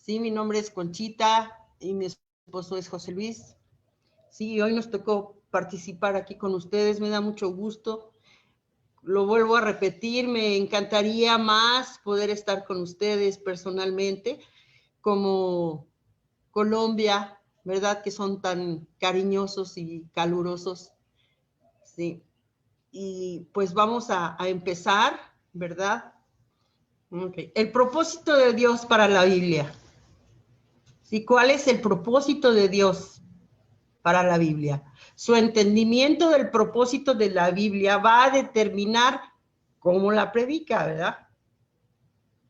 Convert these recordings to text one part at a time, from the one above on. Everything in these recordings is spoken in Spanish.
Sí, mi nombre es Conchita y mi esposo es José Luis. Sí, hoy nos tocó participar aquí con ustedes, me da mucho gusto. Lo vuelvo a repetir, me encantaría más poder estar con ustedes personalmente, como Colombia, ¿verdad? Que son tan cariñosos y calurosos. Sí. Y pues vamos a empezar, ¿verdad? Okay. El propósito de Dios para la Biblia. ¿Sí? ¿Cuál es el propósito de Dios para la Biblia? Su entendimiento del propósito de la Biblia va a determinar cómo la predica, ¿verdad?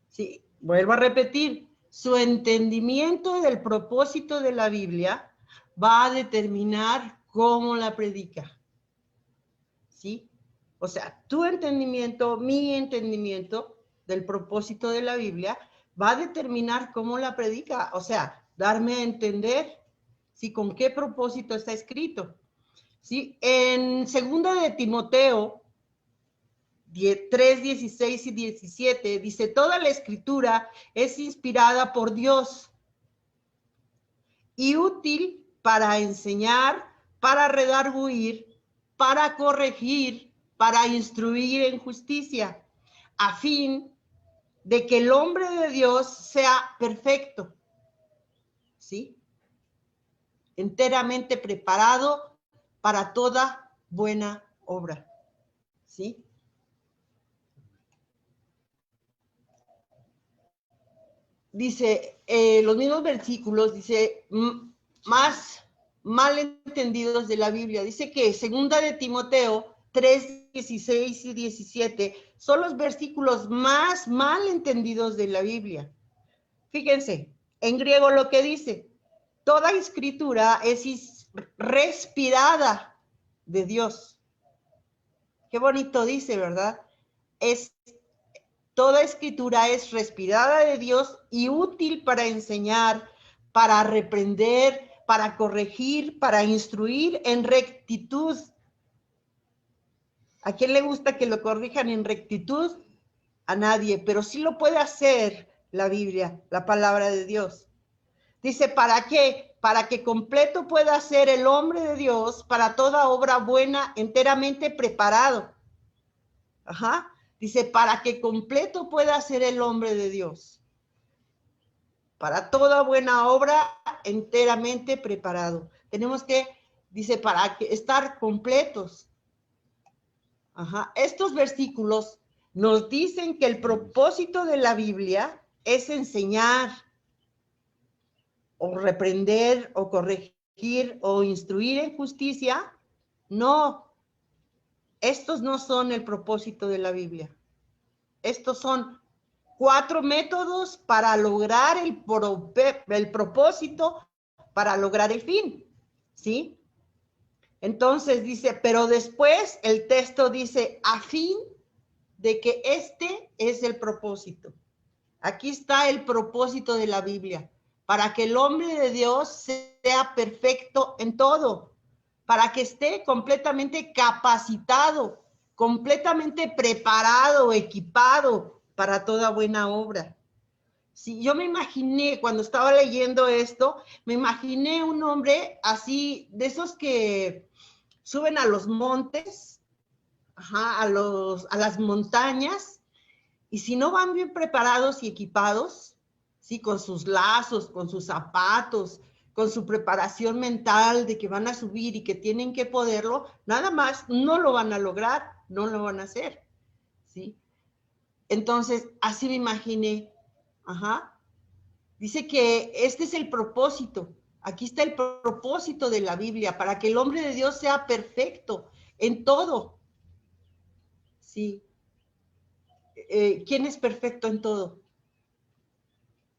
Sí, vuelvo a repetir, su entendimiento del propósito de la Biblia va a determinar cómo la predica. ¿Sí? O sea, tu entendimiento, mi entendimiento del propósito de la Biblia va a determinar cómo la predica. O sea, darme a entender, ¿sí? Con qué propósito está escrito. ¿Sí? En 2 de Timoteo 3, 16 y 17 dice, toda la escritura es inspirada por Dios y útil para enseñar, para redarguir, para corregir, para instruir en justicia, a fin de que el hombre de Dios sea perfecto, ¿sí? Enteramente preparado para toda buena obra, ¿sí? Dice, los mismos versículos, dice, más mal entendidos de la Biblia. Dice que 2 de Timoteo 3, 16 y 17 son los versículos más mal entendidos de la Biblia. Fíjense, en griego lo que dice, toda escritura es respirada de Dios. Qué bonito dice, ¿verdad? Toda escritura es respirada de Dios y útil para enseñar, para reprender, para corregir, para instruir en rectitud. ¿A quién le gusta que lo corrijan en rectitud? A nadie, pero sí lo puede hacer la Biblia, la palabra de Dios. Dice, ¿para qué? Para que completo pueda ser el hombre de Dios para toda obra buena, enteramente preparado. Ajá. Dice, para que completo pueda ser el hombre de Dios. Para toda buena obra, enteramente preparado. Tenemos que, dice, para que estar completos. Ajá. Estos versículos nos dicen que el propósito de la Biblia es enseñar, o reprender, o corregir, o instruir en justicia. No, estos no son el propósito de la Biblia. Estos son 4 métodos para lograr el propósito, para lograr el fin, ¿sí? Entonces dice, pero después el texto dice, a fin de que este es el propósito. Aquí está el propósito de la Biblia, para que el hombre de Dios sea perfecto en todo, para que esté completamente capacitado, completamente preparado, equipado para toda buena obra. Sí, yo me imaginé, cuando estaba leyendo esto, me imaginé un hombre así, de esos que suben a los montes, ajá, a las montañas, y si no van bien preparados y equipados, sí, con sus lazos, con sus zapatos, con su preparación mental de que van a subir y que tienen que poderlo, nada más no lo van a lograr, no lo van a hacer, ¿sí? Entonces, así me imaginé, ajá. Dice que este es el propósito, aquí está el propósito de la Biblia, para que el hombre de Dios sea perfecto en todo, ¿sí? ¿Quién es perfecto en todo?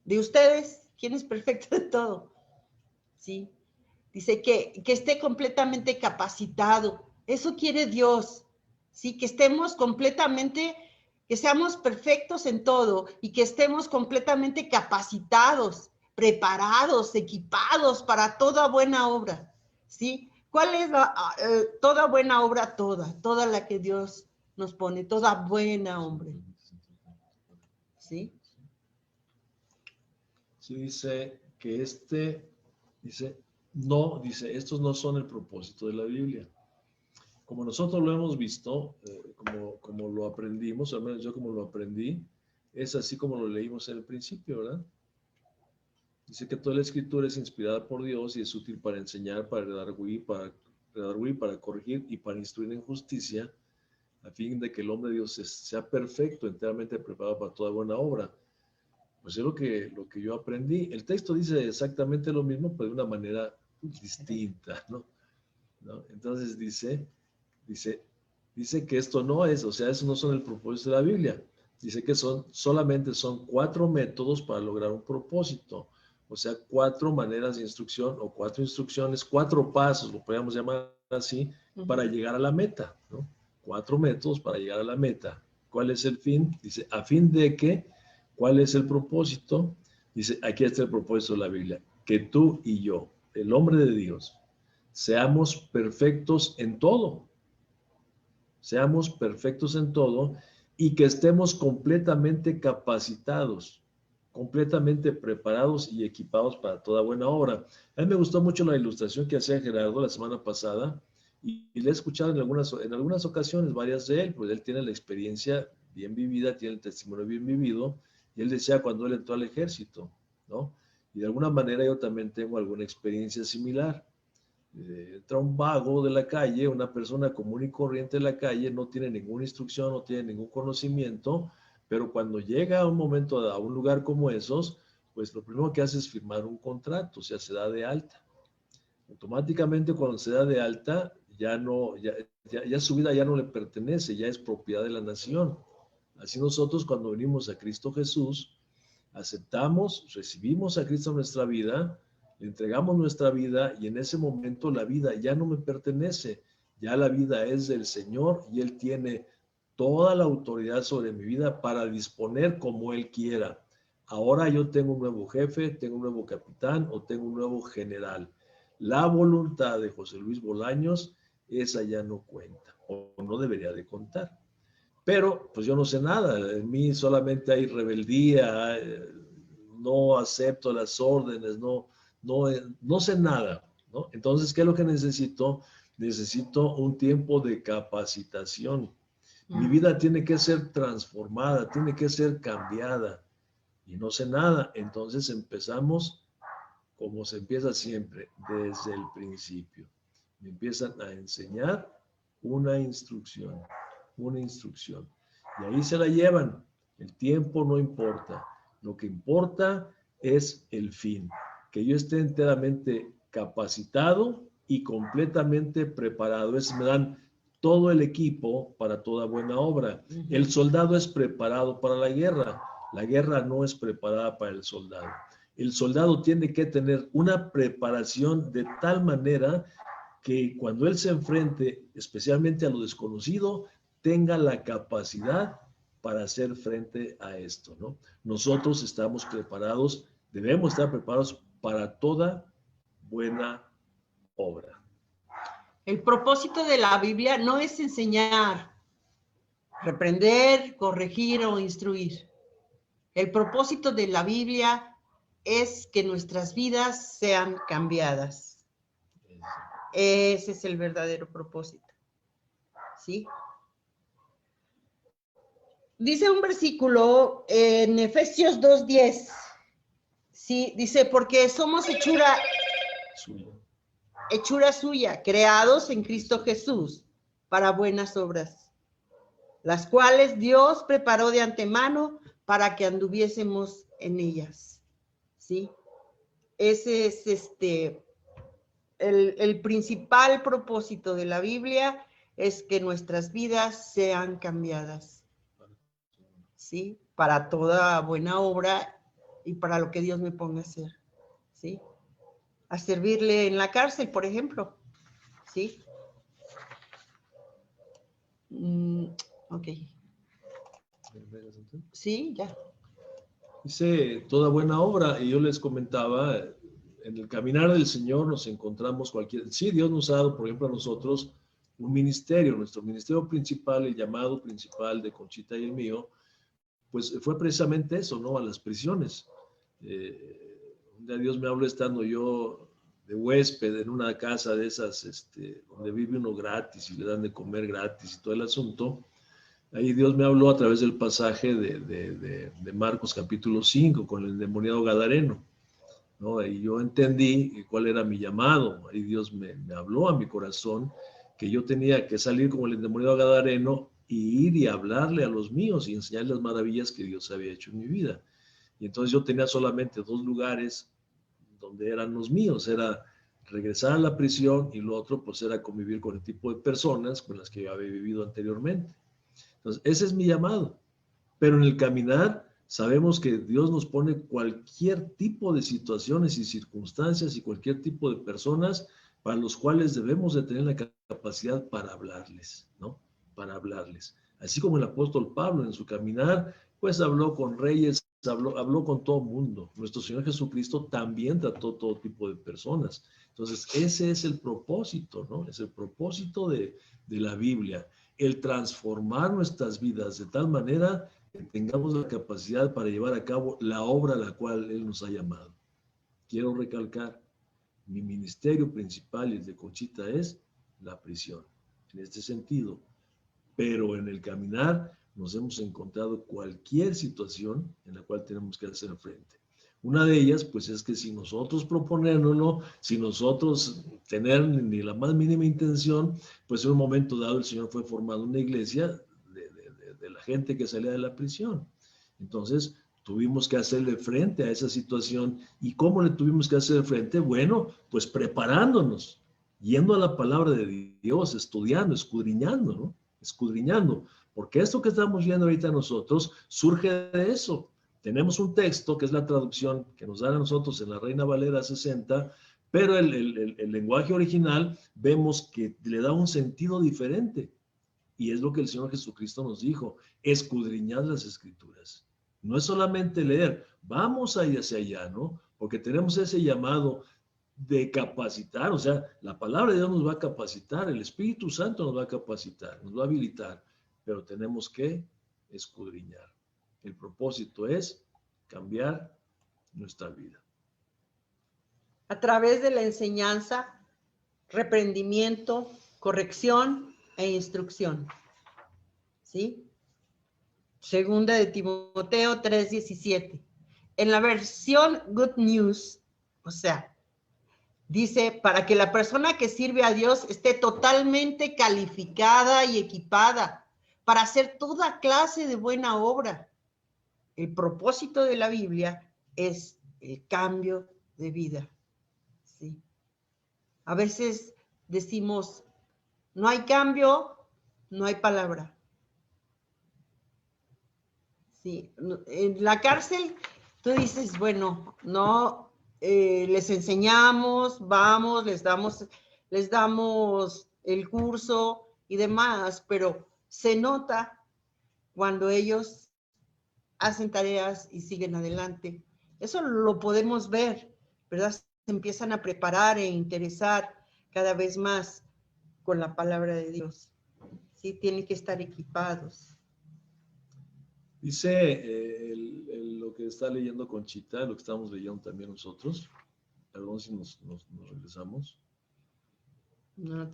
De ustedes, ¿quién es perfecto en todo? ¿Sí? Dice que esté completamente capacitado. Eso quiere Dios, ¿sí? Que estemos completamente, que seamos perfectos en todo y que estemos completamente capacitados, preparados, equipados para toda buena obra, ¿sí? ¿Cuál es toda buena obra? Toda la que Dios nos pone, toda buena obra, ¿sí? sí dice que estos no son el propósito de la Biblia. Como nosotros lo hemos visto, como lo aprendimos, al menos yo como lo aprendí, es así como lo leímos en el principio, ¿verdad? Dice que toda la escritura es inspirada por Dios y es útil para enseñar, para redarguir, para corregir y para instruir en justicia, a fin de que el hombre de Dios sea perfecto, enteramente preparado para toda buena obra. Pues es lo que yo aprendí. El texto dice exactamente lo mismo, pero de una manera distinta, ¿no? Entonces dice que esto no es, o sea, eso no son el propósito de la Biblia. Dice que solamente son 4 métodos para lograr un propósito. O sea, 4 maneras de instrucción o 4 instrucciones, 4 pasos, lo podríamos llamar así, para llegar a la meta, ¿no? 4 métodos para llegar a la meta. ¿Cuál es el fin? Dice, a fin de que, ¿cuál es el propósito? Dice, aquí está el propósito de la Biblia, que tú y yo, el hombre de Dios, seamos perfectos en todo. Seamos perfectos en todo y que estemos completamente capacitados, completamente preparados y equipados para toda buena obra. A mí me gustó mucho la ilustración que hacía Gerardo la semana pasada y le he escuchado en algunas ocasiones, varias de él, pues él tiene la experiencia bien vivida, tiene el testimonio bien vivido, y él decía cuando él entró al ejército, ¿no? Y de alguna manera yo también tengo alguna experiencia similar. Entra un vago de la calle, una persona común y corriente de la calle, no tiene ninguna instrucción, no tiene ningún conocimiento, pero cuando llega a un momento, a un lugar como esos, pues lo primero que hace es firmar un contrato, o sea, se da de alta. Automáticamente cuando se da de alta, ya su vida ya no le pertenece, ya es propiedad de la nación. Así nosotros cuando venimos a Cristo Jesús, aceptamos, recibimos a Cristo en nuestra vida, le entregamos nuestra vida y en ese momento la vida ya no me pertenece, ya la vida es del Señor y Él tiene toda la autoridad sobre mi vida para disponer como Él quiera. Ahora yo tengo un nuevo jefe, tengo un nuevo capitán o tengo un nuevo general. La voluntad de José Luis Bolaños, esa ya no cuenta o no debería de contar. Pero pues yo no sé nada, en mí solamente hay rebeldía, no acepto las órdenes, no sé nada, ¿no? Entonces, ¿qué es lo que necesito? Necesito un tiempo de capacitación. Mi vida tiene que ser transformada, tiene que ser cambiada y no sé nada. Entonces empezamos como se empieza siempre, desde el principio. Me empiezan a enseñar una instrucción. Y ahí se la llevan. El tiempo no importa. Lo que importa es el fin. Que yo esté enteramente capacitado y completamente preparado. Es me dan todo el equipo para toda buena obra. El soldado es preparado para la guerra. La guerra no es preparada para el soldado. El soldado tiene que tener una preparación de tal manera que cuando él se enfrente especialmente a lo desconocido, tenga la capacidad para hacer frente a esto, ¿no? Nosotros estamos preparados, debemos estar preparados para toda buena obra. El propósito de la Biblia no es enseñar, reprender, corregir o instruir. El propósito de la Biblia es que nuestras vidas sean cambiadas. Ese es el verdadero propósito. ¿Sí? Dice un versículo en Efesios 2:10. Sí, dice, porque somos hechura suya, creados en Cristo Jesús para buenas obras, las cuales Dios preparó de antemano para que anduviésemos en ellas. ¿Sí? Ese es el principal propósito de la Biblia, es que nuestras vidas sean cambiadas. ¿Sí? Para toda buena obra y para lo que Dios me ponga a hacer. ¿Sí? A servirle en la cárcel, por ejemplo. ¿Sí? Ok. Sí, ya. Dice toda buena obra, y yo les comentaba, en el caminar del Señor nos encontramos sí, Dios nos ha dado, por ejemplo, a nosotros un ministerio, nuestro ministerio principal, el llamado principal de Conchita y el mío, pues fue precisamente eso, ¿no? A las prisiones. sea, Dios me habló estando yo de huésped en una casa de esas, donde vive uno gratis y le dan de comer gratis y todo el asunto. Ahí Dios me habló a través del pasaje de Marcos capítulo 5 con el endemoniado gadareno, ¿no? Y yo entendí cuál era mi llamado. Ahí Dios me habló a mi corazón que yo tenía que salir como el endemoniado gadareno y ir y hablarle a los míos y enseñarles las maravillas que Dios había hecho en mi vida. Y entonces yo tenía solamente 2 lugares donde eran los míos, era regresar a la prisión y lo otro pues era convivir con el tipo de personas con las que yo había vivido anteriormente. Entonces ese es mi llamado, pero en el caminar sabemos que Dios nos pone cualquier tipo de situaciones y circunstancias y cualquier tipo de personas para los cuales debemos de tener la capacidad para hablarles, ¿no? Para hablarles. Así como el apóstol Pablo en su caminar, pues habló con reyes, habló con todo mundo. Nuestro Señor Jesucristo también trató todo tipo de personas. Entonces, ese es el propósito, ¿no? Es el propósito de la Biblia, el transformar nuestras vidas de tal manera que tengamos la capacidad para llevar a cabo la obra a la cual Él nos ha llamado. Quiero recalcar, mi ministerio principal y el de Conchita es la prisión, en este sentido. Pero en el caminar nos hemos encontrado cualquier situación en la cual tenemos que hacer frente. Una de ellas, pues es que si nosotros proponérnoslo, si nosotros tener ni la más mínima intención, pues en un momento dado el Señor fue formando una iglesia de la gente que salía de la prisión. Entonces, tuvimos que hacerle frente a esa situación. ¿Y cómo le tuvimos que hacer frente? Bueno, pues preparándonos, yendo a la palabra de Dios, estudiando, escudriñando, ¿no? Escudriñando, porque esto que estamos viendo ahorita nosotros surge de eso. Tenemos un texto que es la traducción que nos dan a nosotros en la Reina Valera 60, pero el lenguaje original vemos que le da un sentido diferente. Y es lo que el Señor Jesucristo nos dijo, escudriñad las Escrituras. No es solamente leer, vamos a ir hacia allá, ¿no? Porque tenemos ese llamado de capacitar, o sea, la palabra de Dios nos va a capacitar, el Espíritu Santo nos va a capacitar, nos va a habilitar, pero tenemos que escudriñar. El propósito es cambiar nuestra vida. A través de la enseñanza, reprendimiento, corrección e instrucción. ¿Sí? Segunda de Timoteo 3:17. En la versión Good News, o sea, dice, para que la persona que sirve a Dios esté totalmente calificada y equipada para hacer toda clase de buena obra. El propósito de la Biblia es el cambio de vida. ¿Sí? A veces decimos, no hay cambio, no hay palabra. Sí, en la cárcel tú dices, bueno, no, les enseñamos, vamos, les damos el curso y demás, pero se nota cuando ellos hacen tareas y siguen adelante. Eso lo podemos ver, ¿verdad? Se empiezan a preparar e interesar cada vez más con la palabra de Dios. Sí, tienen que estar equipados. Dice lo que está leyendo Conchita, lo que estamos leyendo también nosotros. Perdón si nos regresamos.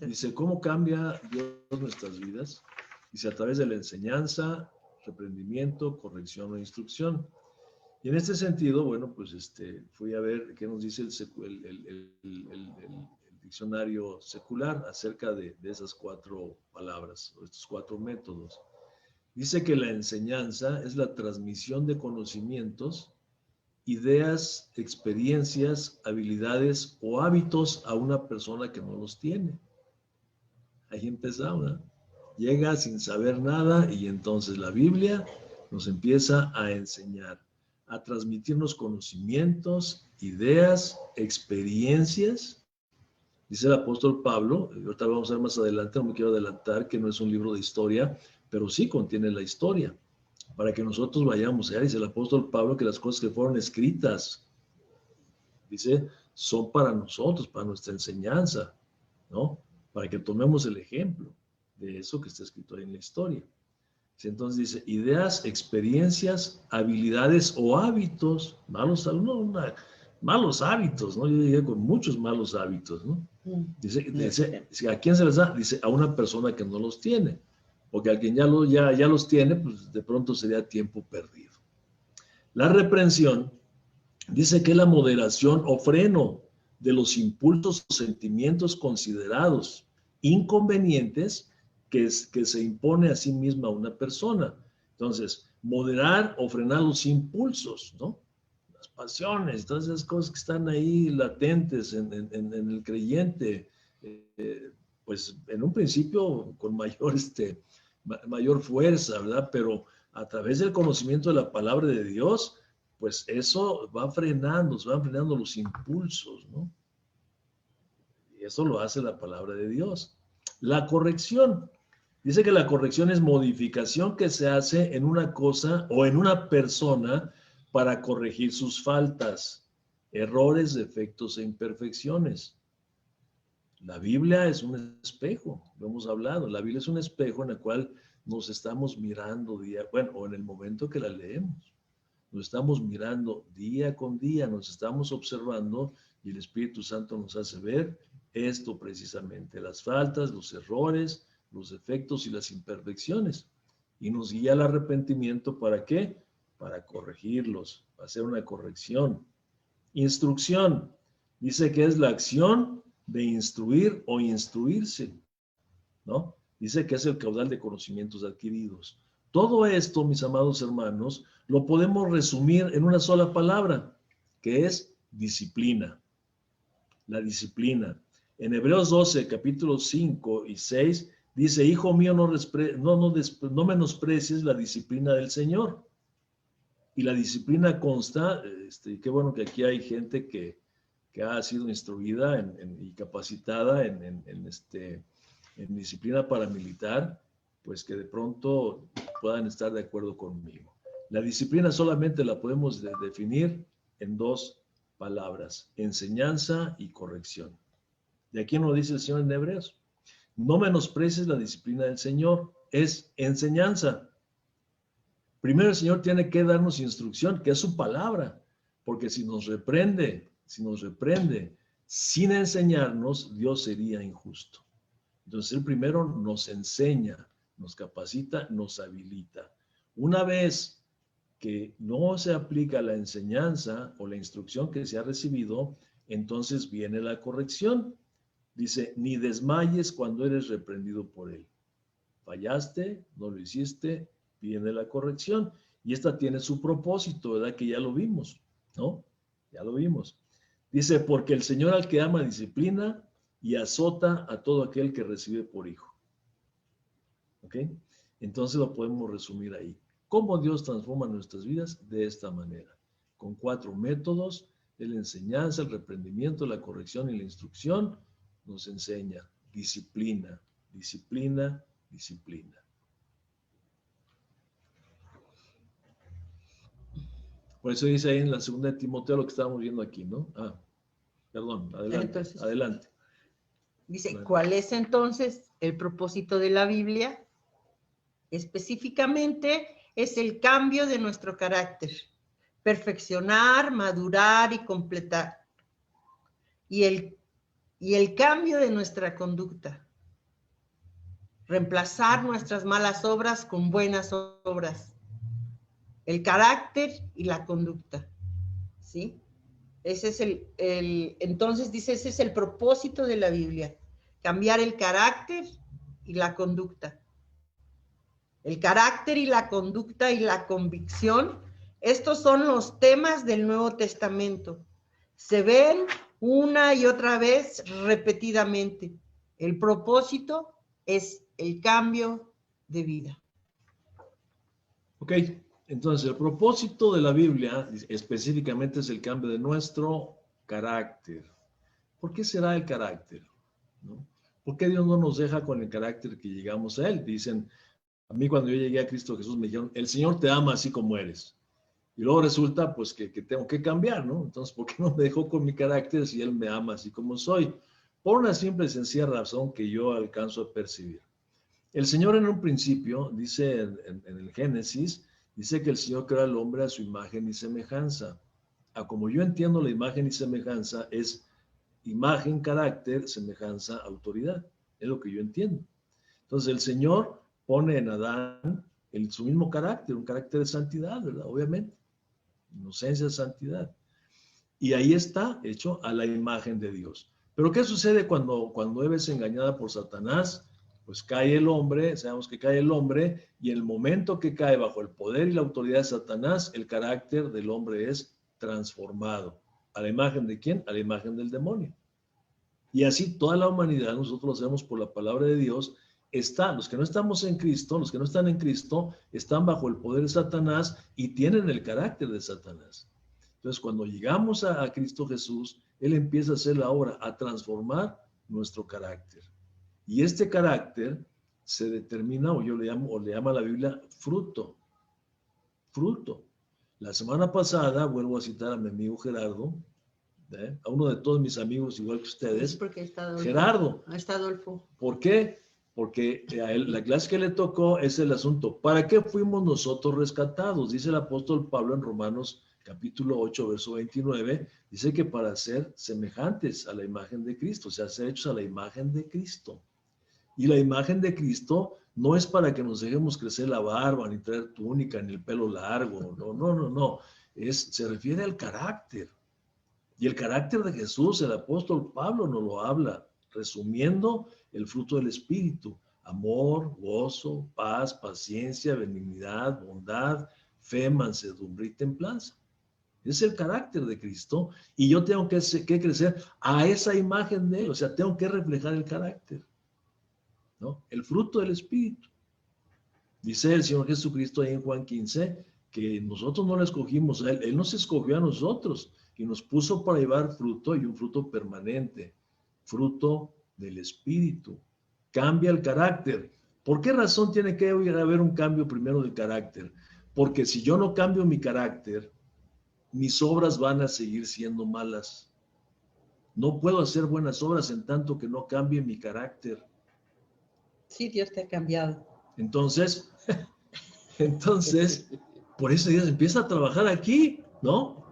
Dice, ¿cómo cambia Dios nuestras vidas? Dice, a través de la enseñanza, reprendimiento, corrección o instrucción. Y en este sentido, bueno, pues fui a ver qué nos dice el diccionario secular acerca de esas 4 palabras, o estos 4 métodos. Dice que la enseñanza es la transmisión de conocimientos, ideas, experiencias, habilidades o hábitos a una persona que no los tiene. Ahí empezamos, ¿no? Llega sin saber nada y entonces la Biblia nos empieza a enseñar, a transmitirnos conocimientos, ideas, experiencias. Dice el apóstol Pablo, y ahorita lo vamos a ver más adelante, no me quiero adelantar, que no es un libro de historia, pero sí contiene la historia, para que nosotros vayamos allá. Dice el apóstol Pablo que las cosas que fueron escritas, dice, son para nosotros, para nuestra enseñanza, ¿no? Para que tomemos el ejemplo de eso que está escrito ahí en la historia. Entonces dice, ideas, experiencias, habilidades o hábitos, malos, malos hábitos, ¿no? Yo llegué con muchos malos hábitos, ¿no? Dice, ¿a quién se les da? Dice, a una persona que no los tiene, porque a quien ya los tiene, pues de pronto sería tiempo perdido. La reprensión dice que es la moderación o freno de los impulsos o sentimientos considerados inconvenientes que se impone a sí misma una persona. Entonces, moderar o frenar los impulsos, ¿no? Las pasiones, todas esas cosas que están ahí latentes en el creyente, pues en un principio con mayor fuerza, ¿verdad? Pero a través del conocimiento de la palabra de Dios, pues eso va frenando, se van frenando los impulsos, ¿no? Y eso lo hace la palabra de Dios. La corrección. Dice que la corrección es modificación que se hace en una cosa o en una persona para corregir sus faltas, errores, defectos e imperfecciones. La Biblia es un espejo, lo hemos hablado. La Biblia es un espejo en el cual nos estamos mirando o en el momento que la leemos. Nos estamos mirando día con día, nos estamos observando y el Espíritu Santo nos hace ver esto precisamente, las faltas, los errores, los defectos y las imperfecciones. Y nos guía al arrepentimiento, ¿para qué? Para corregirlos, para hacer una corrección. Instrucción. Dice que es la acción de instruir o instruirse, ¿no? Dice que es el caudal de conocimientos adquiridos. Todo esto, mis amados hermanos, lo podemos resumir en una sola palabra, que es disciplina. La disciplina. En Hebreos 12, capítulos 5 y 6, dice, hijo mío, no menosprecies la disciplina del Señor. Y la disciplina consta, qué bueno que aquí hay gente que ha sido instruida y capacitada en disciplina paramilitar, pues que de pronto puedan estar de acuerdo conmigo. La disciplina solamente la podemos definir en dos palabras, enseñanza y corrección. De aquí nos dice el Señor en Hebreos, no menosprecies la disciplina del Señor, es enseñanza. Primero el Señor tiene que darnos instrucción, que es su palabra, porque si nos reprende sin enseñarnos, Dios sería injusto. Entonces, Él primero nos enseña, nos capacita, nos habilita. Una vez que no se aplica la enseñanza o la instrucción que se ha recibido, entonces viene la corrección. Dice, ni desmayes cuando eres reprendido por Él. Fallaste, no lo hiciste, viene la corrección. Y esta tiene su propósito, ¿verdad? Que ya lo vimos, ¿no? Ya lo vimos. Dice, porque el Señor al que ama disciplina y azota a todo aquel que recibe por hijo. ¿Ok? Entonces lo podemos resumir ahí. ¿Cómo Dios transforma nuestras vidas? De esta manera. Con 4 métodos, de la enseñanza, el reprendimiento, la corrección y la instrucción, nos enseña disciplina, disciplina, disciplina. Por eso dice ahí en la 2 de Timoteo lo que estábamos viendo aquí, ¿no? Perdón, adelante, entonces, adelante. Dice, bueno, ¿cuál es entonces el propósito de la Biblia? Específicamente es el cambio de nuestro carácter, perfeccionar, madurar y completar. Y el cambio de nuestra conducta, reemplazar nuestras malas obras con buenas obras. El carácter y la conducta, ¿sí? Ese es entonces dice, ese es el propósito de la Biblia, cambiar el carácter y la conducta. El carácter y la conducta y la convicción, estos son los temas del Nuevo Testamento. Se ven una y otra vez repetidamente. El propósito es el cambio de vida. Ok. Entonces, el propósito de la Biblia específicamente es el cambio de nuestro carácter. ¿Por qué será el carácter? ¿No? ¿Por qué Dios no nos deja con el carácter que llegamos a Él? Dicen, a mí cuando yo llegué a Cristo Jesús me dijeron, el Señor te ama así como eres. Y luego resulta pues que tengo que cambiar, ¿no? Entonces, ¿por qué no me dejó con mi carácter si Él me ama así como soy? Por una simple y sencilla razón que yo alcanzo a percibir. El Señor en un principio, dice en el Génesis, dice que el Señor creó al hombre a su imagen y semejanza. a como yo entiendo la imagen y semejanza, es imagen, carácter, semejanza, autoridad. Es lo que yo entiendo. Entonces el Señor pone en Adán su mismo carácter, un carácter de santidad, ¿verdad? Obviamente. Inocencia, santidad. Y ahí está hecho a la imagen de Dios. Pero ¿qué sucede cuando Eva es engañada por Satanás? Pues cae el hombre, sabemos que cae el hombre, y en el momento que cae bajo el poder y la autoridad de Satanás, el carácter del hombre es transformado. ¿A la imagen de quién? A la imagen del demonio. Y así toda la humanidad, nosotros lo hacemos por la palabra de Dios, los que no estamos en Cristo, los que no están en Cristo, están bajo el poder de Satanás y tienen el carácter de Satanás. Entonces, cuando llegamos a Cristo Jesús, Él empieza a hacer la obra, a transformar nuestro carácter. Y este carácter se determina, o le llama la Biblia, fruto. Fruto. La semana pasada, vuelvo a citar a mi amigo Gerardo, a uno de todos mis amigos, igual que ustedes, porque está Adolfo. Gerardo. Está Adolfo. ¿Por qué? Porque a él, la clase que le tocó es el asunto. ¿Para qué fuimos nosotros rescatados? Dice el apóstol Pablo en Romanos capítulo 8, verso 29, dice que para ser semejantes a la imagen de Cristo, o sea, ser hechos a la imagen de Cristo. Y la imagen de Cristo no es para que nos dejemos crecer la barba, ni traer túnica, ni el pelo largo, no. Se refiere al carácter. Y el carácter de Jesús, el apóstol Pablo nos lo habla, resumiendo el fruto del Espíritu: amor, gozo, paz, paciencia, benignidad, bondad, fe, mansedumbre y templanza. Es el carácter de Cristo, y yo tengo que crecer a esa imagen de Él, o sea, tengo que reflejar el carácter, ¿no? El fruto del Espíritu. Dice el Señor Jesucristo ahí en Juan 15, que nosotros no lo escogimos a Él, Él nos escogió a nosotros y nos puso para llevar fruto, y un fruto permanente, fruto del Espíritu. Cambia el carácter. ¿Por qué razón tiene que haber un cambio primero del carácter? Porque si yo no cambio mi carácter, mis obras van a seguir siendo malas. No puedo hacer buenas obras en tanto que no cambie mi carácter. Sí, Dios te ha cambiado. Entonces, por eso Dios empieza a trabajar aquí, ¿no?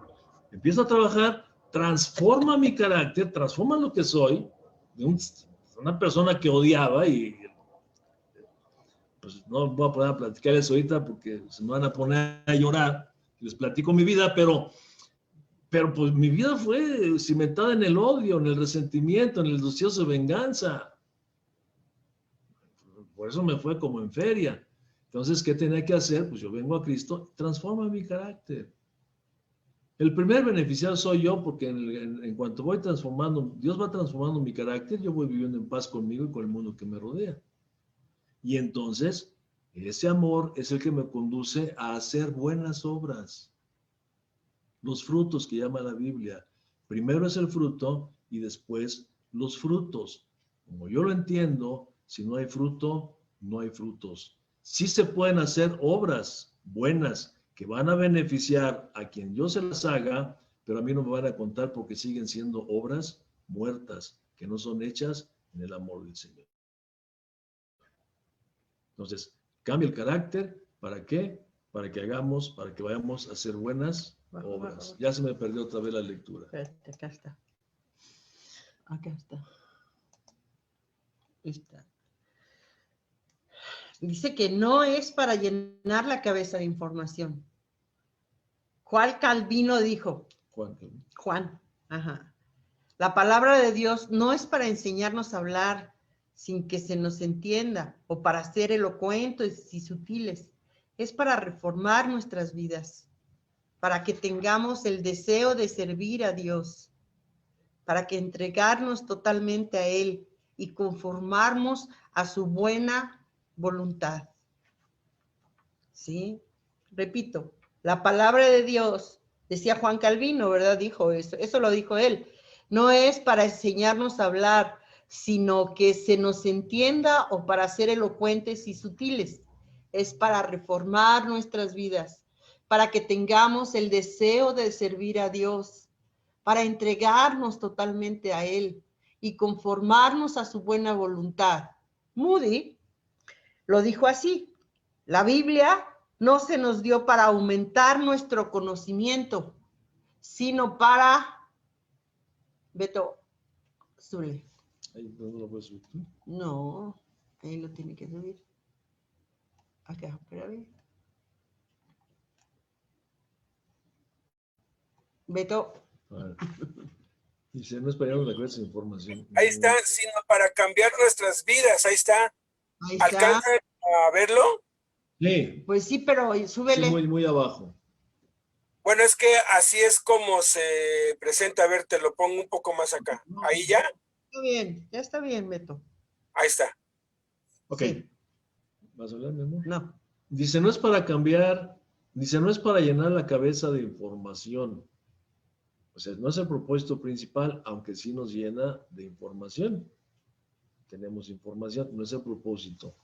Empieza a trabajar, transforma mi carácter, transforma lo que soy, de una persona que odiaba, y pues no voy a poder platicarles ahorita porque se me van a poner a llorar. Les platico mi vida, pero pues mi vida fue cimentada en el odio, en el resentimiento, en el deseo de venganza. Por eso me fue como en feria. Entonces, ¿qué tenía que hacer? Pues yo vengo a Cristo, transforma mi carácter. El primer beneficiado soy yo, porque en cuanto voy transformando, Dios va transformando mi carácter, yo voy viviendo en paz conmigo y con el mundo que me rodea. Y entonces, ese amor es el que me conduce a hacer buenas obras. Los frutos que llama la Biblia. Primero es el fruto y después los frutos. Como yo lo entiendo, si no hay fruto, no hay frutos. Sí se pueden hacer obras buenas que van a beneficiar a quien yo se las haga, pero a mí no me van a contar porque siguen siendo obras muertas, que no son hechas en el amor del Señor. Entonces, cambia el carácter. ¿Para qué? Para que vayamos a hacer buenas obras. Ya se me perdió otra vez la lectura. Acá está. Acá está. Está. Dice que no es para llenar la cabeza de información. ¿Cuál Calvino dijo? Juan. Ajá. La palabra de Dios no es para enseñarnos a hablar sin que se nos entienda o para ser elocuentes y sutiles. Es para reformar nuestras vidas, para que tengamos el deseo de servir a Dios, para que entregarnos totalmente a Él y conformarnos a su buena voluntad. ¿Sí? Repito, la palabra de Dios, decía Juan Calvino, ¿verdad? Dijo eso lo dijo él. No es para enseñarnos a hablar, sino que se nos entienda o para ser elocuentes y sutiles. Es para reformar nuestras vidas, para que tengamos el deseo de servir a Dios, para entregarnos totalmente a Él y conformarnos a su buena voluntad. Moody lo dijo así: la Biblia no se nos dio para aumentar nuestro conocimiento, sino para, Beto, sube. Ahí no lo puedes subir tú. No, ahí lo tiene que subir. Acá, espérame. Beto. A ver. Dice, no esperamos la clase de información. Ahí está, sino para cambiar nuestras vidas. Ahí está. Ahí está. ¿Alcanza a verlo? Sí. Pues sí, pero súbele. Sí, muy, muy abajo. Bueno, es que así es como se presenta. A ver, te lo pongo un poco más acá. ¿Ahí ya? Está bien, ya está bien, Beto. Ahí está. Ok. Sí. ¿Vas a hablar, mi amor? No. Dice, no es para cambiar, dice, no es para llenar la cabeza de información. O sea, no es el propósito principal, aunque sí nos llena de información. Tenemos información, no es el propósito.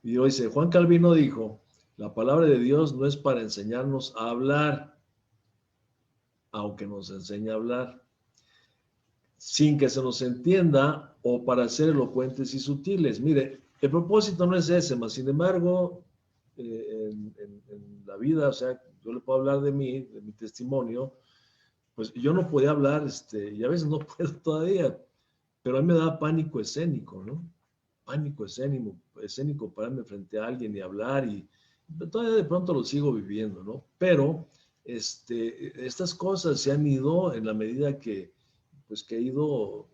Y dice, Juan Calvino dijo, la palabra de Dios no es para enseñarnos a hablar, aunque nos enseña a hablar, sin que se nos entienda o para ser elocuentes y sutiles. Mire, el propósito no es ese, mas sin embargo, en la vida, o sea, yo le puedo hablar de mí, de mi testimonio, pues yo no podía hablar, y a veces no puedo todavía, pero a mí me da pánico escénico, ¿no? Pánico escénico pararme frente a alguien y hablar, y todavía de pronto lo sigo viviendo, ¿no? Pero estas cosas se han ido en la medida que, pues, que he ido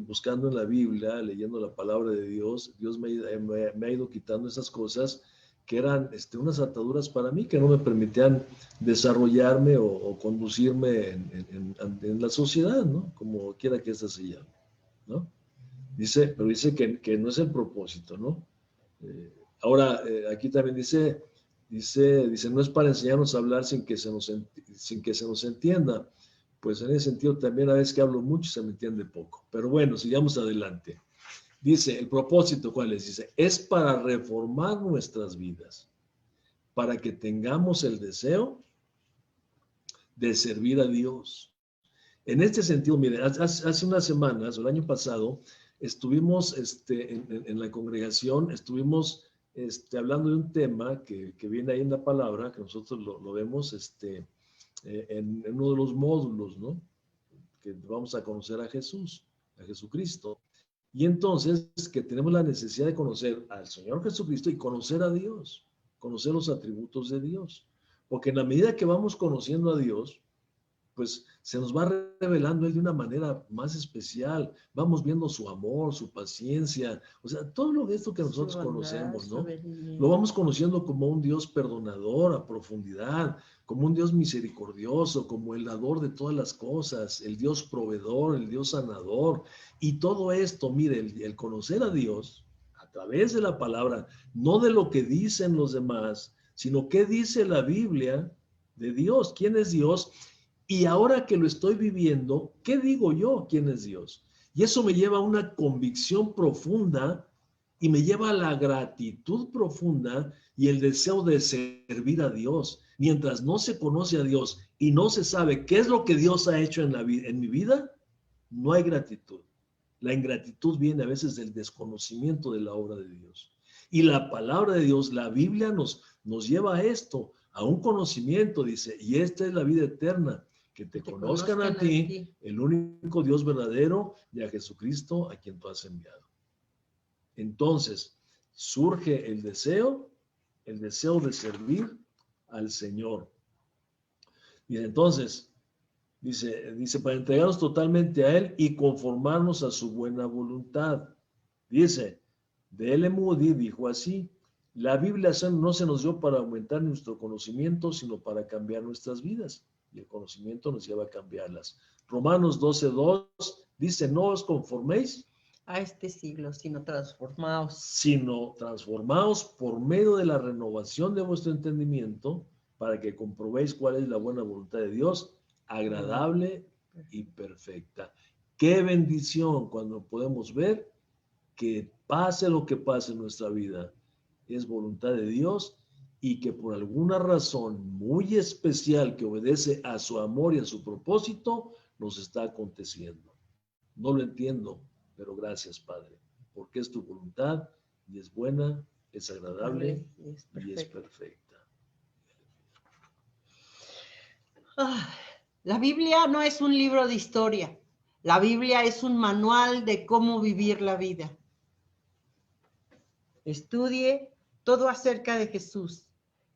buscando en la Biblia, leyendo la palabra de Dios. Dios me ha ido quitando esas cosas que eran unas ataduras para mí, que no me permitían desarrollarme o conducirme en la sociedad, ¿no? Como quiera que esta se llame, ¿no? Pero dice que no es el propósito, ¿no? Ahora, aquí también dice, no es para enseñarnos a hablar sin que se nos entienda. Pues en ese sentido también a veces que hablo mucho se me entiende poco. Pero bueno, sigamos adelante. Dice, el propósito, ¿cuál es? Dice, es para reformar nuestras vidas, para que tengamos el deseo de servir a Dios. En este sentido, mire, hace unas semanas, o el año pasado, estuvimos en la congregación, estuvimos hablando de un tema que viene ahí en la palabra, que nosotros lo vemos en uno de los módulos, ¿no? Que vamos a conocer a Jesús, a Jesucristo. Y entonces que tenemos la necesidad de conocer al Señor Jesucristo y conocer a Dios, conocer los atributos de Dios. Porque en la medida que vamos conociendo a Dios, pues se nos va revelando Él de una manera más especial. Vamos viendo su amor, su paciencia, o sea, todo lo de esto que nosotros conocemos, ¿no? Lo vamos conociendo como un Dios perdonador a profundidad, como un Dios misericordioso, como el dador de todas las cosas, el Dios proveedor, el Dios sanador. Y todo esto, mire, el conocer a Dios a través de la palabra, no de lo que dicen los demás, sino qué dice la Biblia de Dios, quién es Dios. Y ahora que lo estoy viviendo, ¿qué digo yo? ¿Quién es Dios? Y eso me lleva a una convicción profunda y me lleva a la gratitud profunda y el deseo de servir a Dios. Mientras no se conoce a Dios y no se sabe qué es lo que Dios ha hecho en mi vida, no hay gratitud. La ingratitud viene a veces del desconocimiento de la obra de Dios. Y la palabra de Dios, la Biblia nos lleva a esto, a un conocimiento, dice, y esta es la vida eterna, que te conozcan a ti, el único Dios verdadero, y a Jesucristo a quien tú has enviado. Entonces, surge el deseo de servir al Señor. Y entonces, dice, para entregarnos totalmente a Él y conformarnos a su buena voluntad. Dice, D.L. Moody dijo así, la Biblia no se nos dio para aumentar nuestro conocimiento, sino para cambiar nuestras vidas. Y el conocimiento nos lleva a cambiarlas. Romanos 12:2 dice, no os conforméis a este siglo, sino transformaos. Sino transformaos por medio de la renovación de vuestro entendimiento, para que comprobéis cuál es la buena voluntad de Dios, agradable y perfecta. Qué bendición cuando podemos ver que pase lo que pase en nuestra vida, es voluntad de Dios y que por alguna razón muy especial que obedece a su amor y a su propósito, nos está aconteciendo. No lo entiendo, pero gracias, Padre, porque es tu voluntad y es buena, es agradable y es perfecta. La Biblia no es un libro de historia. La Biblia es un manual de cómo vivir la vida. Estudie todo acerca de Jesús.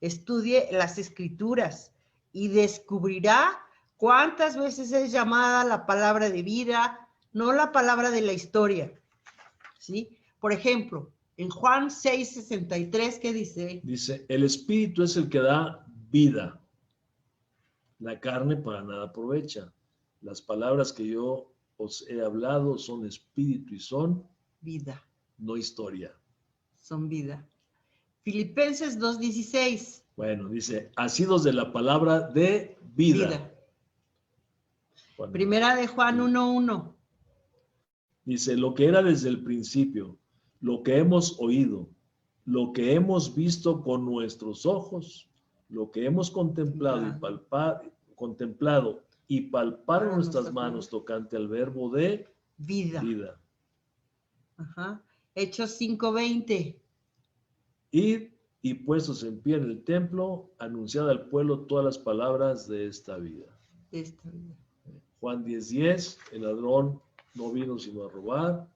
Estudie las Escrituras y descubrirá cuántas veces es llamada la palabra de vida, no la palabra de la historia. ¿Sí? Por ejemplo, en Juan 6:63, ¿qué dice? Dice, el Espíritu es el que da vida. La carne para nada aprovecha. Las palabras que yo os he hablado son espíritu y son vida. No historia. Son vida. Filipenses 2:16. Bueno, dice, asidos de la palabra de vida. Bueno, Primera de Juan 1:1. Dice, lo que era desde el principio, lo que hemos oído, lo que hemos visto con nuestros ojos, lo que hemos contemplado y palpar nuestras manos tocante al verbo de vida. Ajá. Hechos 5:20. Id y puestos en pie en el templo, anunciad al pueblo todas las palabras de esta vida. Juan 10:10, el ladrón no vino sino a robar,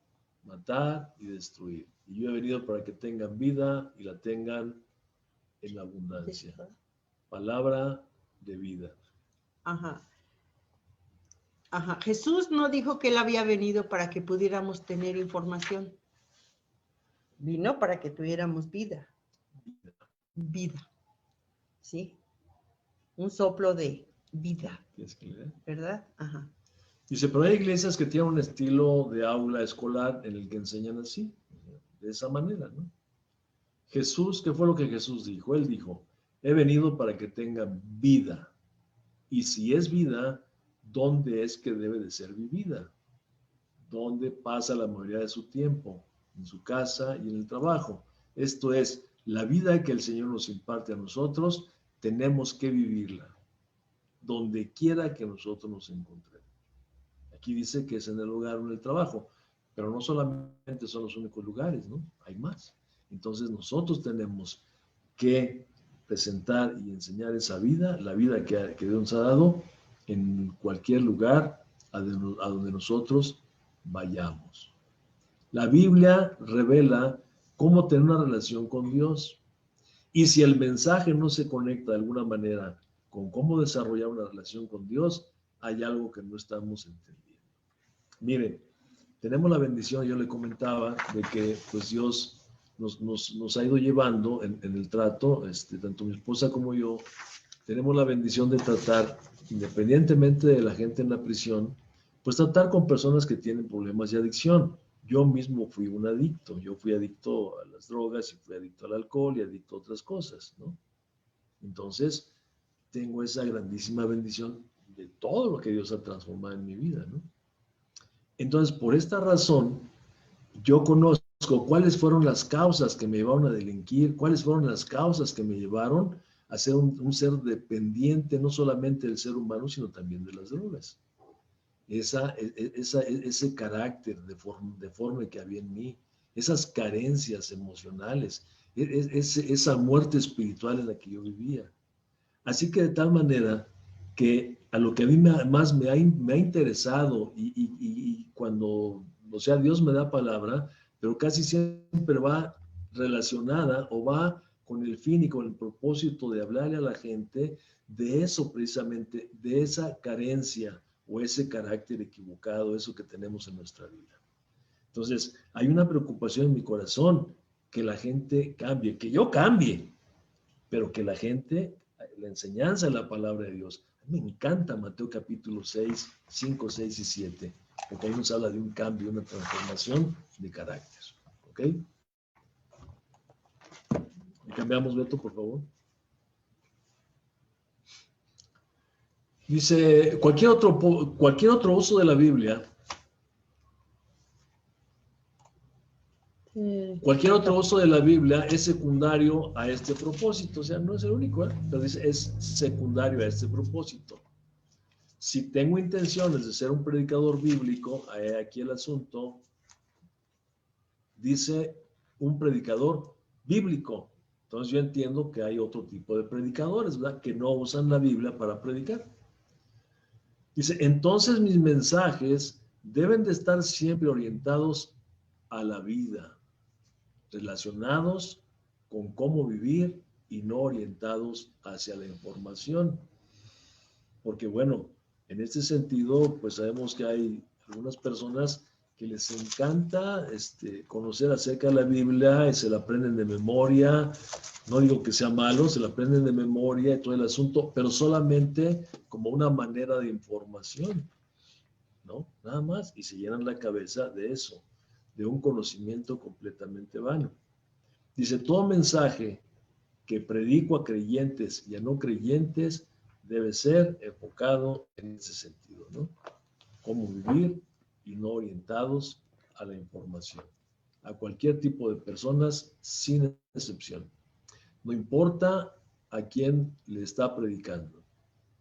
matar y destruir. Y yo he venido para que tengan vida y la tengan en abundancia. Palabra de vida. Ajá. Ajá. Jesús no dijo que él había venido para que pudiéramos tener información. Vino para que tuviéramos vida. Vida. ¿Sí? Un soplo de vida. ¿Verdad? Ajá. Dice, pero hay iglesias que tienen un estilo de aula escolar en el que enseñan así, de esa manera, ¿no? Jesús, ¿qué fue lo que Jesús dijo? Él dijo, he venido para que tengan vida. Y si es vida, ¿dónde es que debe de ser vivida? ¿Dónde pasa la mayoría de su tiempo? En su casa y en el trabajo. Esto es, la vida que el Señor nos imparte a nosotros, tenemos que vivirla, donde quiera que nosotros nos encontremos. Aquí dice que es en el hogar o en el trabajo, pero no solamente son los únicos lugares, ¿no? Hay más. Entonces nosotros tenemos que presentar y enseñar esa vida, la vida que Dios nos ha dado, en cualquier lugar a donde nosotros vayamos. La Biblia revela cómo tener una relación con Dios. Y si el mensaje no se conecta de alguna manera con cómo desarrollar una relación con Dios, hay algo que no estamos entendiendo. Miren, tenemos la bendición, yo le comentaba, de que pues Dios nos ha ido llevando en el trato, tanto mi esposa como yo, tenemos la bendición de tratar, independientemente de la gente en la prisión, pues tratar con personas que tienen problemas de adicción. Yo mismo fui un adicto, yo fui adicto a las drogas y fui adicto al alcohol y adicto a otras cosas, ¿no? Entonces, tengo esa grandísima bendición de todo lo que Dios ha transformado en mi vida, ¿no? Entonces, por esta razón, yo conozco cuáles fueron las causas que me llevaron a delinquir, cuáles fueron las causas que me llevaron a ser un ser dependiente, no solamente del ser humano, sino también de las drogas. Ese carácter deforme que había en mí, esas carencias emocionales, esa muerte espiritual en la que yo vivía. Así que de tal manera que a lo que a mí más me ha interesado y cuando, o sea, Dios me da palabra, pero casi siempre va relacionada o va con el fin y con el propósito de hablarle a la gente de eso precisamente, de esa carencia o ese carácter equivocado, eso que tenemos en nuestra vida. Entonces, hay una preocupación en mi corazón que la gente cambie, que yo cambie, pero que la gente, la enseñanza de la palabra de Dios. A mí me encanta Mateo capítulo 6, 5, 6 y 7, porque ahí nos habla de un cambio, una transformación de carácter. ¿Ok? ¿Y cambiamos, Beto, por favor? Dice, cualquier otro uso de la Biblia, cualquier otro uso de la Biblia es secundario a este propósito. O sea, no es el único, pero dice, es secundario a este propósito. Si tengo intenciones de ser un predicador bíblico, aquí el asunto, dice un predicador bíblico. Entonces yo entiendo que hay otro tipo de predicadores, ¿verdad? Que no usan la Biblia para predicar. Dice, entonces mis mensajes deben de estar siempre orientados a la vida, relacionados con cómo vivir y no orientados hacia la información. Porque bueno, en este sentido, pues sabemos que hay algunas personas que les encanta conocer acerca de la Biblia y se la aprenden de memoria. No digo que sea malo, se la aprenden de memoria y todo el asunto, pero solamente como una manera de información, ¿no? Nada más. Y se llenan la cabeza de eso, de un conocimiento completamente vano. Dice, todo mensaje que predico a creyentes y a no creyentes debe ser enfocado en ese sentido, ¿no? Cómo vivir y no orientados a la información. A cualquier tipo de personas, sin excepción. No importa a quién le está predicando.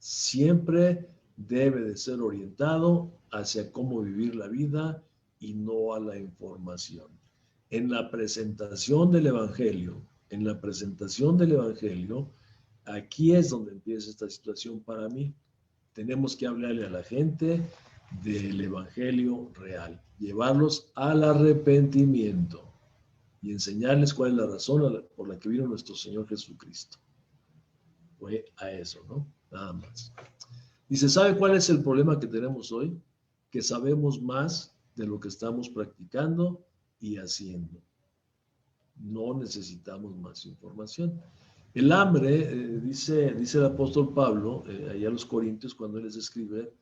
Siempre debe de ser orientado hacia cómo vivir la vida y no a la información. En la presentación del Evangelio, aquí es donde empieza esta situación para mí. Tenemos que hablarle a la gente del Evangelio real, llevarlos al arrepentimiento y enseñarles cuál es la razón por la que vino nuestro Señor Jesucristo. Fue a eso, ¿no? Nada más. Dice, ¿sabe cuál es el problema que tenemos hoy? Que sabemos más de lo que estamos practicando y haciendo. No necesitamos más información. El hambre, dice el apóstol Pablo, allá a los Corintios, cuando él les escribe,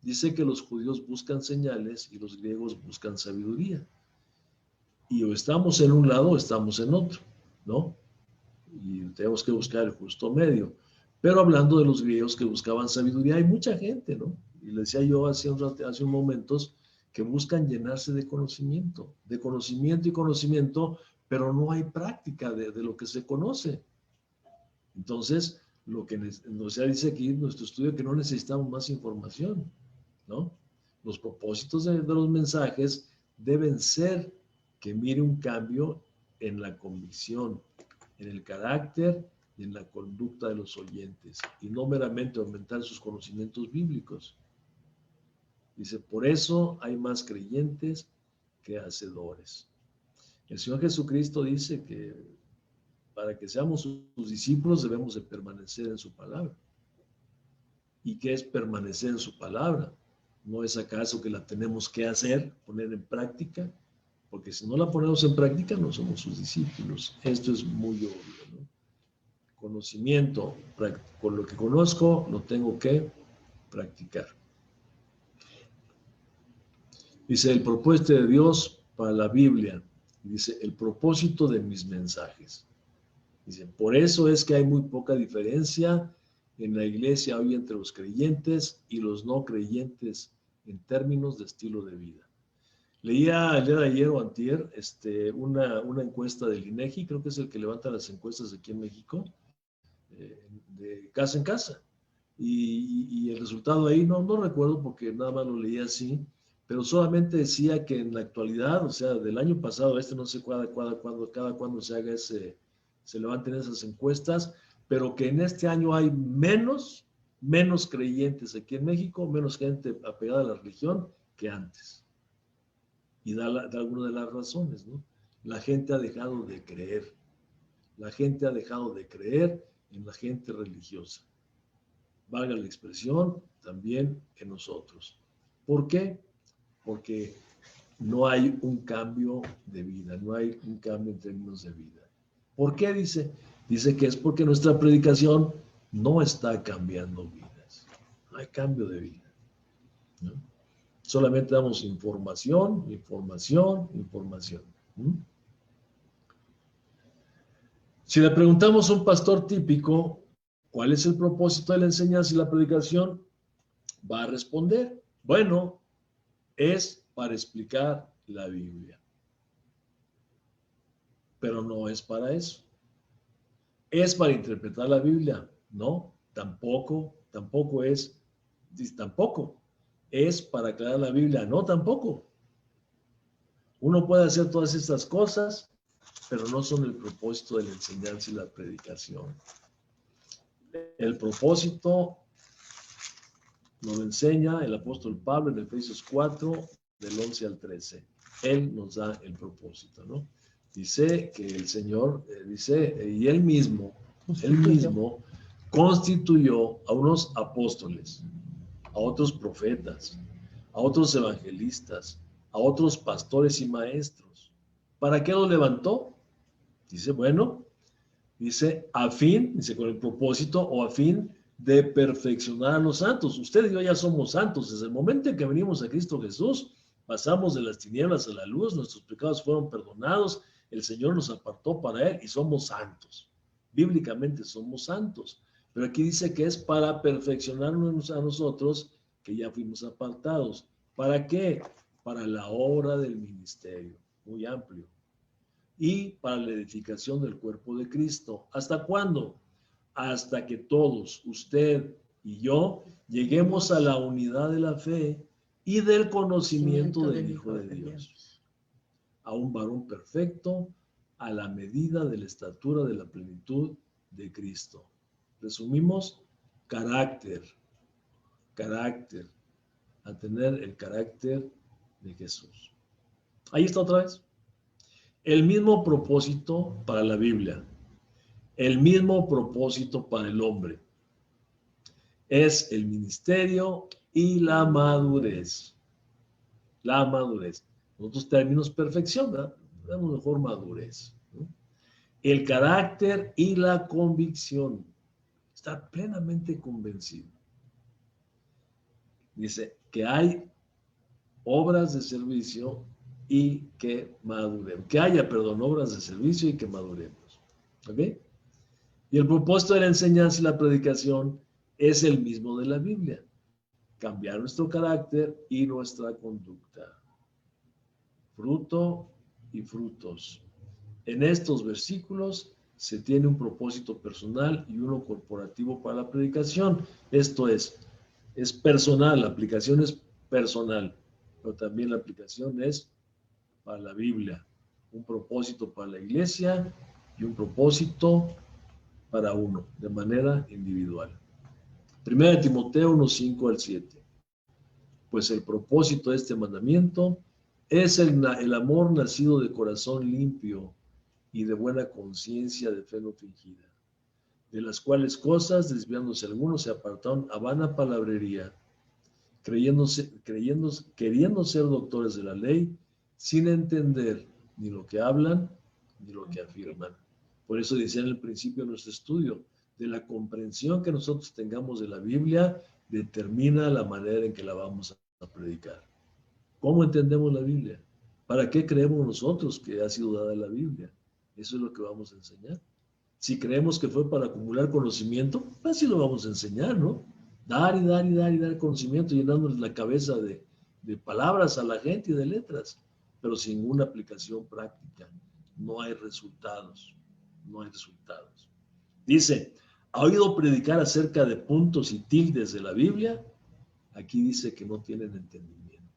dice que los judíos buscan señales y los griegos buscan sabiduría. Y o estamos en un lado o estamos en otro, ¿no? Y tenemos que buscar el justo medio. Pero hablando de los griegos que buscaban sabiduría, hay mucha gente, ¿no? Y le decía yo hace un momentos que buscan llenarse de conocimiento y conocimiento, pero no hay práctica de lo que se conoce. Entonces, lo que nos dice aquí nuestro estudio, que no necesitamos más información, ¿no? Los propósitos de los mensajes deben ser que mire un cambio en la convicción, en el carácter y en la conducta de los oyentes, y no meramente aumentar sus conocimientos bíblicos. Dice, por eso hay más creyentes que hacedores. El Señor Jesucristo dice que para que seamos sus discípulos debemos de permanecer en su palabra. ¿Y qué es permanecer en su palabra? ¿No es acaso que la tenemos que hacer, poner en práctica? Porque si no la ponemos en práctica, no somos sus discípulos. Esto es muy obvio, ¿no? Conocimiento, con lo que conozco, lo tengo que practicar. Dice, el propósito de Dios para la Biblia. Dice, el propósito de mis mensajes. Dice, por eso es que hay muy poca diferencia en la iglesia hoy entre los creyentes y los no creyentes en términos de estilo de vida. Leía el día de ayer o antier una encuesta del INEGI, creo que es el que levanta las encuestas aquí en México, de casa en casa. Y el resultado ahí, no recuerdo porque nada más lo leía así, pero solamente decía que en la actualidad, o sea, del año pasado, no sé cada cuándo se haga se levanten esas encuestas, pero que en este año hay menos creyentes aquí en México, menos gente apegada a la religión que antes. Y da alguna de las razones, ¿no? La gente ha dejado de creer. La gente ha dejado de creer en la gente religiosa. Valga la expresión, también en nosotros. ¿Por qué? Porque no hay un cambio de vida, no hay un cambio en términos de vida. ¿Por qué dice? Dice que es porque nuestra predicación no está cambiando vidas. No hay cambio de vida, ¿no? Solamente damos información. Si le preguntamos a un pastor típico cuál es el propósito de la enseñanza y la predicación, va a responder, bueno, es para explicar la Biblia. Pero no es para eso. ¿Es para interpretar la Biblia? No, tampoco es. Tampoco. ¿Es para aclarar la Biblia? No, tampoco. Uno puede hacer todas estas cosas, pero no son el propósito de la enseñanza y la predicación. El propósito Nos lo enseña el apóstol Pablo en Efesios 4, del 11 al 13. Él nos da el propósito, ¿no? Dice que el Señor, y Él mismo constituyó a unos apóstoles, a otros profetas, a otros evangelistas, a otros pastores y maestros. ¿Para qué los levantó? Dice, bueno, dice, con el propósito o a fin de perfeccionar a los santos. Usted y yo ya somos santos. Desde el momento en que venimos a Cristo Jesús, pasamos de las tinieblas a la luz, nuestros pecados fueron perdonados, el Señor nos apartó para Él y somos santos. Bíblicamente somos santos. Pero aquí dice que es para perfeccionarnos a nosotros, que ya fuimos apartados. ¿Para qué? Para la obra del ministerio, muy amplio. Y para la edificación del cuerpo de Cristo. ¿Hasta cuándo? Hasta que todos, usted y yo, lleguemos a la unidad de la fe y del conocimiento del Hijo de Dios. A un varón perfecto, a la medida de la estatura de la plenitud de Cristo. Resumimos, carácter, a tener el carácter de Jesús. Ahí está otra vez. El mismo propósito para la Biblia, el mismo propósito para el hombre. Es el ministerio y la madurez. La madurez. En otros términos, perfección, ¿verdad? Damos mejor madurez, ¿no? El carácter y la convicción. Está plenamente convencido. Dice que hay obras de servicio y que maduremos. Que haya, obras de servicio y que maduremos. ¿Ok? Y el propósito de la enseñanza y la predicación es el mismo de la Biblia. Cambiar nuestro carácter y nuestra conducta. Fruto y frutos. En estos versículos se tiene un propósito personal y uno corporativo para la predicación. Esto es personal, la aplicación es personal, pero también la aplicación es para la Biblia. Un propósito para la iglesia y un propósito para uno, de manera individual. 1 Timoteo 1, 5 al 7. Pues el propósito de este mandamiento es el amor nacido de corazón limpio y de buena conciencia de fe no fingida, de las cuales cosas, desviándose algunos, se apartaron a vana palabrería, queriendo ser doctores de la ley, sin entender ni lo que hablan ni lo que afirman. Por eso decía en el principio de nuestro estudio, de la comprensión que nosotros tengamos de la Biblia, determina la manera en que la vamos a predicar. ¿Cómo entendemos la Biblia? ¿Para qué creemos nosotros que ha sido dada la Biblia? Eso es lo que vamos a enseñar. Si creemos que fue para acumular conocimiento, pues así lo vamos a enseñar, ¿no? Dar y dar y dar y dar conocimiento, llenándoles la cabeza de palabras a la gente y de letras, pero sin una aplicación práctica. No hay resultados. No hay resultados. Dice, ¿ha oído predicar acerca de puntos y tildes de la Biblia? Aquí dice que no tienen entendimiento.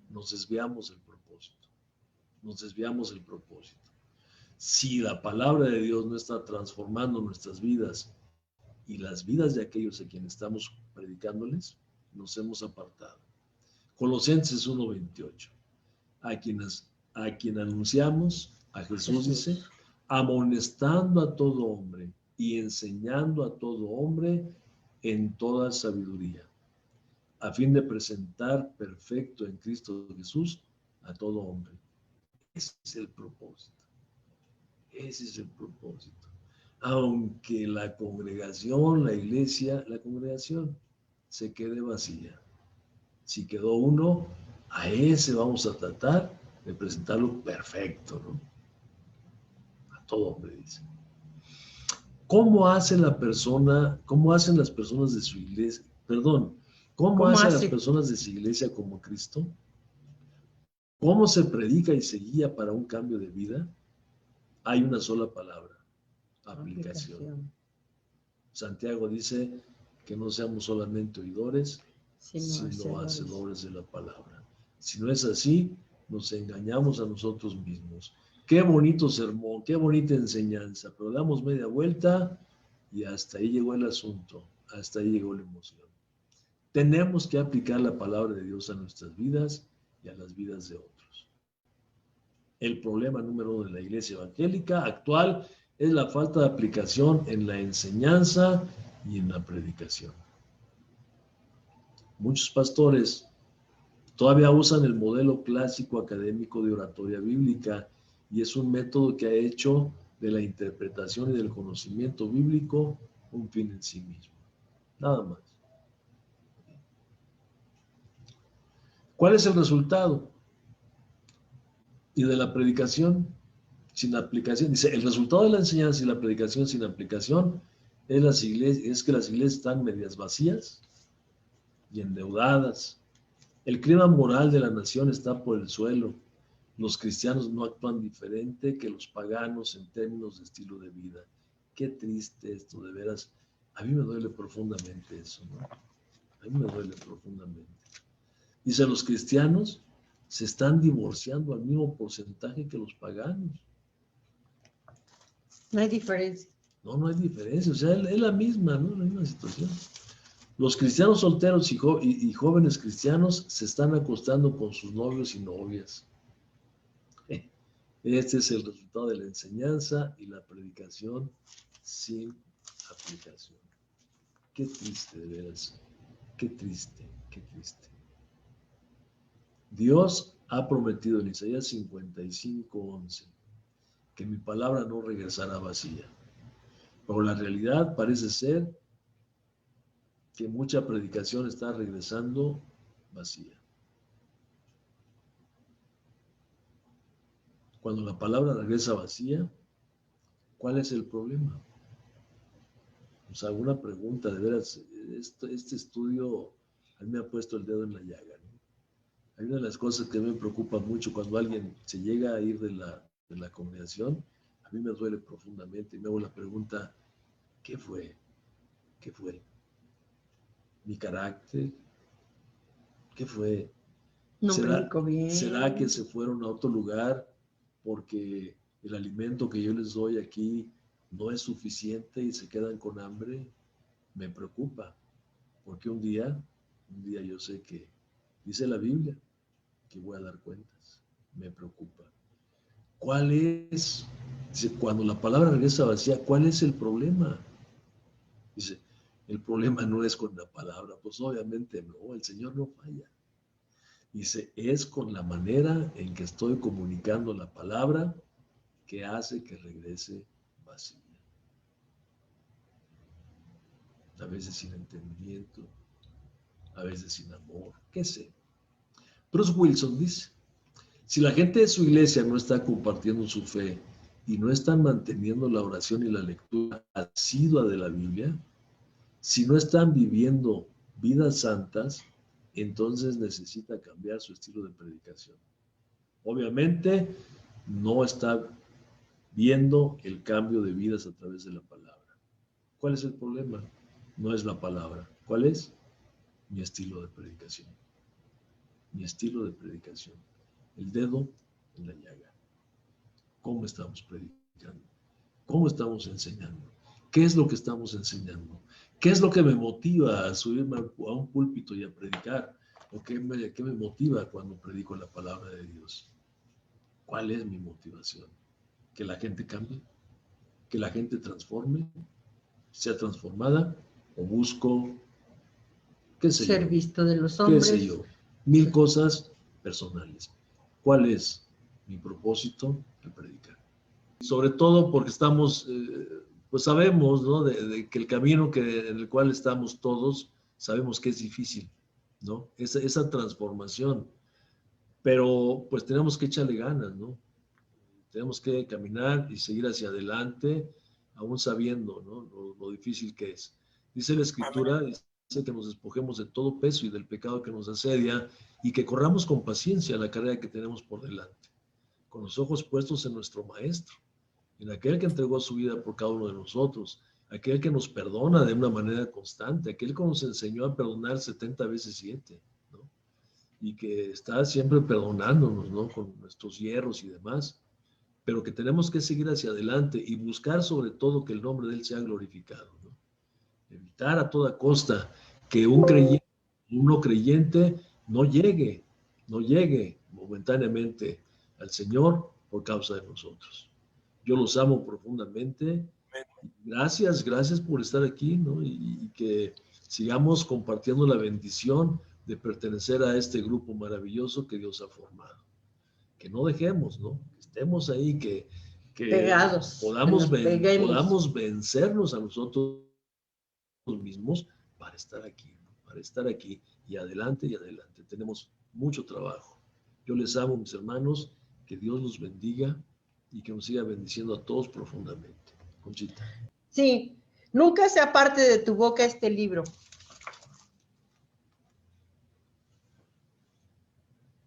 Nos desviamos del propósito. Nos desviamos del propósito. Si la palabra de Dios no está transformando nuestras vidas y las vidas de aquellos a quienes estamos predicándoles, nos hemos apartado. Colosenses 1:28. A quien anunciamos, a Jesús dice, amonestando a todo hombre y enseñando a todo hombre en toda sabiduría, a fin de presentar perfecto en Cristo Jesús a todo hombre. Ese es el propósito. Ese es el propósito. Aunque la congregación, la iglesia, la congregación se quede vacía. Si quedó uno, a ese vamos a tratar de presentarlo perfecto, ¿no? A todo hombre, dice. ¿Cómo hacen las personas de su iglesia? ¿Cómo hacen las personas de su iglesia como Cristo? ¿Cómo se predica y se guía para un cambio de vida? Hay una sola palabra, aplicación. Santiago dice que no seamos solamente oidores, sino hacedores de la palabra. Si no es así, nos engañamos a nosotros mismos. Qué bonito sermón, qué bonita enseñanza, pero damos media vuelta y hasta ahí llegó el asunto, hasta ahí llegó la emoción. Tenemos que aplicar la palabra de Dios a nuestras vidas y a las vidas de otros. El problema número 1 de la iglesia evangélica actual es la falta de aplicación en la enseñanza y en la predicación. Muchos pastores todavía usan el modelo clásico académico de oratoria bíblica y es un método que ha hecho de la interpretación y del conocimiento bíblico un fin en sí mismo. Nada más. ¿Cuál es el resultado? Y de la predicación sin aplicación. Dice, el resultado de la enseñanza y la predicación sin aplicación es que las iglesias están medias vacías y endeudadas. El clima moral de la nación está por el suelo. Los cristianos no actúan diferente que los paganos en términos de estilo de vida. Qué triste esto, de veras. A mí me duele profundamente eso, ¿no? A mí me duele profundamente. Dice, los cristianos se están divorciando al mismo porcentaje que los paganos. No hay diferencia. No, no hay diferencia. O sea, es la misma, ¿no? La misma situación. Los cristianos solteros y jóvenes cristianos se están acostando con sus novios y novias. Este es el resultado de la enseñanza y la predicación sin aplicación. Qué triste, de veras. Qué triste, qué triste. Dios ha prometido en Isaías 55:11 que mi palabra no regresará vacía. Pero la realidad parece ser que mucha predicación está regresando vacía. Cuando la palabra regresa vacía, ¿cuál es el problema? O sea, alguna pregunta, de veras, este estudio a mí me ha puesto el dedo en la llaga, ¿no? Hay una de las cosas que me preocupa mucho cuando alguien se llega a ir de la congregación, a mí me duele profundamente y me hago la pregunta, ¿qué fue? ¿Qué fue? ¿Mi carácter? ¿Qué fue? No predico bien. ¿Será que se fueron a otro lugar porque el alimento que yo les doy aquí no es suficiente y se quedan con hambre? Me preocupa, porque un día yo sé que dice la Biblia que voy a dar cuentas. Me preocupa. ¿Cuál es? Dice, cuando la palabra regresa vacía, ¿cuál es el problema? Dice, el problema no es con la palabra, pues obviamente no, el Señor no falla. Dice, es con la manera en que estoy comunicando la palabra que hace que regrese vacía. A veces sin entendimiento, a veces sin amor, qué sé. Bruce Wilson dice, si la gente de su iglesia no está compartiendo su fe y no están manteniendo la oración y la lectura asidua de la Biblia, si no están viviendo vidas santas, entonces necesita cambiar su estilo de predicación. Obviamente, no está viendo el cambio de vidas a través de la palabra. ¿Cuál es el problema? No es la palabra. ¿Cuál es? Mi estilo de predicación. Mi estilo de predicación. El dedo en la llaga. ¿Cómo estamos predicando? ¿Cómo estamos enseñando? ¿Qué es lo que estamos enseñando? ¿Qué es lo que me motiva a subirme a un púlpito y a predicar? ¿O qué me motiva cuando predico la palabra de Dios? ¿Cuál es mi motivación? ¿Que la gente cambie? ¿Que la gente transforme? ¿Sea transformada? ¿O busco, qué sé yo? Ser visto de los hombres. ¿Qué sé yo? 1000 cosas personales. ¿Cuál es mi propósito? El predicar. Sobre todo porque estamos... pues sabemos, ¿no? de que el camino en el cual estamos todos, sabemos que es difícil, ¿no? Esa transformación. Pero pues tenemos que echarle ganas, ¿no? Tenemos que caminar y seguir hacia adelante, aún sabiendo, ¿no? lo difícil que es. Dice la Escritura, dice que nos despojemos de todo peso y del pecado que nos asedia y que corramos con paciencia la carrera que tenemos por delante, con los ojos puestos en nuestro Maestro, en aquel que entregó su vida por cada uno de nosotros, aquel que nos perdona de una manera constante, aquel que nos enseñó a perdonar 70 veces 7, ¿no? Y que está siempre perdonándonos, ¿no? Con nuestros hierros y demás, pero que tenemos que seguir hacia adelante y buscar sobre todo que el nombre de Él sea glorificado, ¿no? Evitar a toda costa que un creyente un no creyente no llegue momentáneamente al Señor por causa de nosotros. Yo los amo profundamente. Gracias por estar aquí, ¿no? Y que sigamos compartiendo la bendición de pertenecer a este grupo maravilloso que Dios ha formado. Que no dejemos, ¿no? Que estemos ahí, que pegados, podamos vencernos a nosotros mismos para estar aquí y adelante. Tenemos mucho trabajo. Yo les amo, mis hermanos, que Dios los bendiga y que nos siga bendiciendo a todos profundamente. Conchita. Sí, nunca se aparte de tu boca este libro.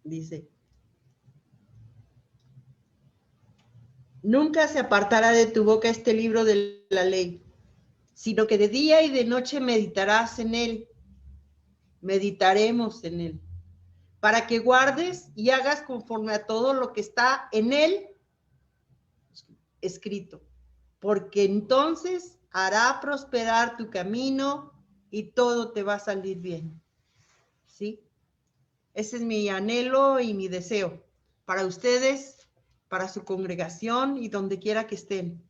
Dice, nunca se apartará de tu boca este libro de la ley, sino que de día y de noche meditarás en él. Meditaremos en él, para que guardes y hagas conforme a todo lo que está en él escrito, porque entonces hará prosperar tu camino y todo te va a salir bien. ¿Sí? Ese es mi anhelo y mi deseo para ustedes, para su congregación y donde quiera que estén.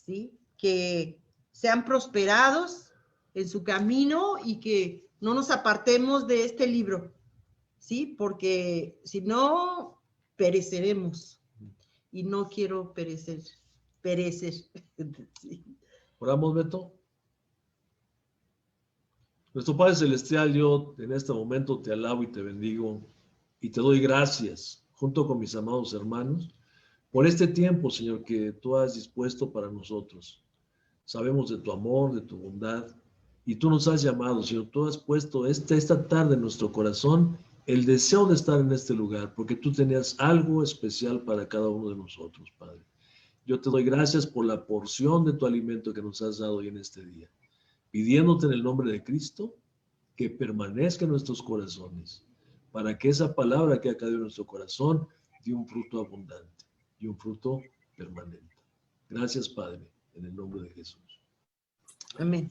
¿Sí? Que sean prosperados en su camino y que no nos apartemos de este libro. ¿Sí? Porque si no, pereceremos. Y no quiero perecer. Sí. Oramos, Beto. Nuestro Padre Celestial, yo en este momento te alabo y te bendigo y te doy gracias, junto con mis amados hermanos, por este tiempo, Señor, que tú has dispuesto para nosotros. Sabemos de tu amor, de tu bondad, y tú nos has llamado, Señor. Tú has puesto esta tarde en nuestro corazón el deseo de estar en este lugar, porque tú tenías algo especial para cada uno de nosotros, Padre. Yo te doy gracias por la porción de tu alimento que nos has dado hoy en este día, pidiéndote en el nombre de Cristo que permanezca en nuestros corazones, para que esa palabra que ha caído en nuestro corazón dé un fruto abundante y un fruto permanente. Gracias, Padre, en el nombre de Jesús. Amén.